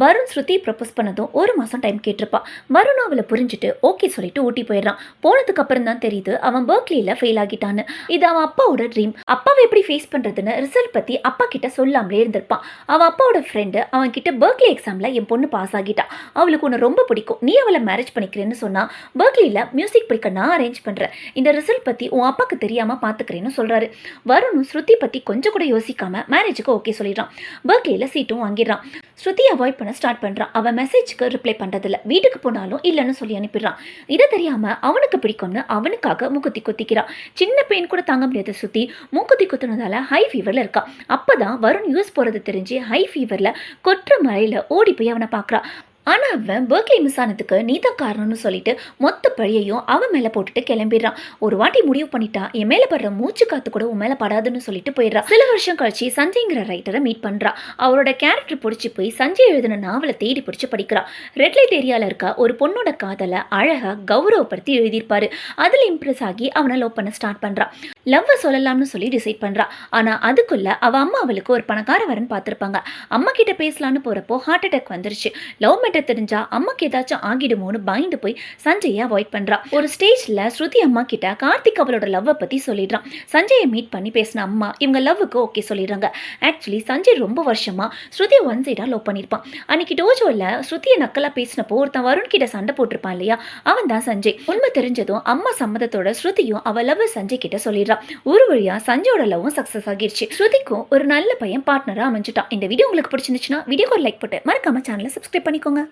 வருண் ஸ்ருதி propose பண்ணதும் ஒரு மாசம் டைம் கேட்டிருப்பா. வருணும் அவளை புரிஞ்சுட்டு ஓகே சொல்லிட்டு ஊட்டி போயிடுறான். போனதுக்கு அப்புறம் தான் தெரியுது அவன் பர்க்லியில் ஃபெயில் ஆகிட்டான்னு. இது அவன் அப்பாவோட ட்ரீம். அப்பாவை எப்படி ஃபேஸ் பண்றதுன்னு ரிசல்ட் பத்தி அப்பா கிட்ட சொல்லாமலே இருந்திருப்பான். அவன் அப்பாவோட ஃப்ரெண்டு அவன் கிட்ட பர்க்லி எக்ஸாம்ல என் பொண்ணு பாஸ் ஆகிட்டா, அவளுக்கு உன்னை ரொம்ப பிடிக்கும், நீ அவளை மேரேஜ் பண்ணிக்கிறேன்னு சொன்னா பர்க்லியில் மியூசிக் படிக்க நான் அரேஞ்ச் பண்றேன், இந்த ரிசல்ட் பத்தி உன் அப்பாக்கு தெரியாம பாத்துக்கிறேன்னு சொல்றாரு. வருணும் ஸ்ருதி பத்தி கொஞ்சம் கூட யோசிக்காம மேரேஜுக்கு ஓகே சொல்லிடுறான். பர்க்லியில் சீட்டும் வாங்கிடுறான். ஸ்ருதி அவாய்ட் பண்ண ஸ்டார்ட் பண்ணுறான். அவன் மெசேஜ்க்கு ரிப்ளை பண்ணுறதில்ல. வீட்டுக்கு போனாலும் இல்லைன்னு சொல்லி அனுப்பிடுறான். இதை தெரியாமல் அவனுக்கு பிடிக்கும்னு அவனுக்காக மூக்குத்தி குத்திக்கிறான். சின்ன பெயின் கூட தாங்க முடியாத ஸ்ருதி மூக்குத்தி குத்துனதால ஹை ஃபீவரில் இருக்கா. அப்போ தான் வருண் யூஎஸ் போகிறது தெரிஞ்சு ஹை ஃபீவரில் கொற்ற மழையில் ஓடி போய் அவனை பார்க்குறான். ஆனால் அவன் பர்க்லி மிஸ் ஆனதுக்கு நீ தான் காரணம்னு சொல்லிட்டு மொத்த பழியையும் அவன் மேலே போட்டுட்டு கிளம்பிடுறான். ஒரு வாட்டி முடிவு பண்ணிட்டா என் மேலே படுற மூச்சு காத்து கூட உன் மேலே படாதுன்னு சொல்லிட்டு போயிடுறான். சில வருஷம் கழிச்சு சஞ்சய்ங்கிற ரைட்டரை மீட் பண்ணுறா. அவரோட கேரக்டர் பிடிச்சி போய் சஞ்சய் எழுதின நாவலை தேடி பிடிச்சி படிக்கிறா. ரெட் லைட் ஏரியாவில் இருக்க ஒரு பொண்ணோட காதலை அழகாக கௌரவப்படுத்தி எழுதியிருப்பாரு. அதில் இம்ப்ரெஸ் ஆகி அவனை லவ் பண்ண ஸ்டார்ட் பண்ணுறான். லவ்வை சொல்லலாம்னு சொல்லி டிசைட் பண்ணுறா. ஆனால் அதுக்குள்ள அவள் அம்மா அவளுக்கு ஒரு பணக்கார வரன் பார்த்துருப்பாங்க. அம்மா கிட்ட பேசலான்னு போகிறப்போ ஹார்ட் அட்டாக் வந்துருச்சு. லவ் மேட்டர் தெரிஞ்சா அம்மாக்கு ஏதாச்சும் ஆகிடுமோன்னு பயந்து போய் சஞ்சயை அவாய்ட் பண்றா. ஒரு ஸ்டேஜ்ல ஸ்ருதி அம்மா கிட்ட கார்த்திக் அவளோட லவ்வை பத்தி சொல்லிடுறான். சஞ்சயை மீட் பண்ணி பேசின அம்மா இவங்க லவ்வுக்கு ஓகே சொல்லிடுறாங்க. ஆக்சுவலி சஞ்சய் ரொம்ப வருஷமா ஸ்ருதியை ஒன் சைடா லவ் பண்ணிருப்பான். அன்னைக்கு டோஜோல ஸ்ருதியை நக்கலா பேசினப்போ ஒருத்தன் வருண் கிட்ட சண்டை போட்டிருப்பான் இல்லையா, அவன் தான் சஞ்சய். உண்மை தெரிஞ்சதும் அம்மா சம்மதத்தோட ஸ்ருதியும் அவ லவ் சஞ்சய் கிட்ட சொல்லிடுறான். ஒரு வழியா சஞ்சயோட லவ்வும் சக்சஸ் ஆகிடுச்சு. ஸ்ருதிக்கும் ஒரு நல்ல பையன் பார்ட்னரா அமைஞ்சிட்டான். இந்த வீடியோ உங்களுக்கு பிடிச்சிருந்துச்சுன்னா வீடியோக்கு ஒரு லைக் போட்டு மறக்காம சேனலை சப்ஸ்கிரைப் பண்ணிக்கோங்க.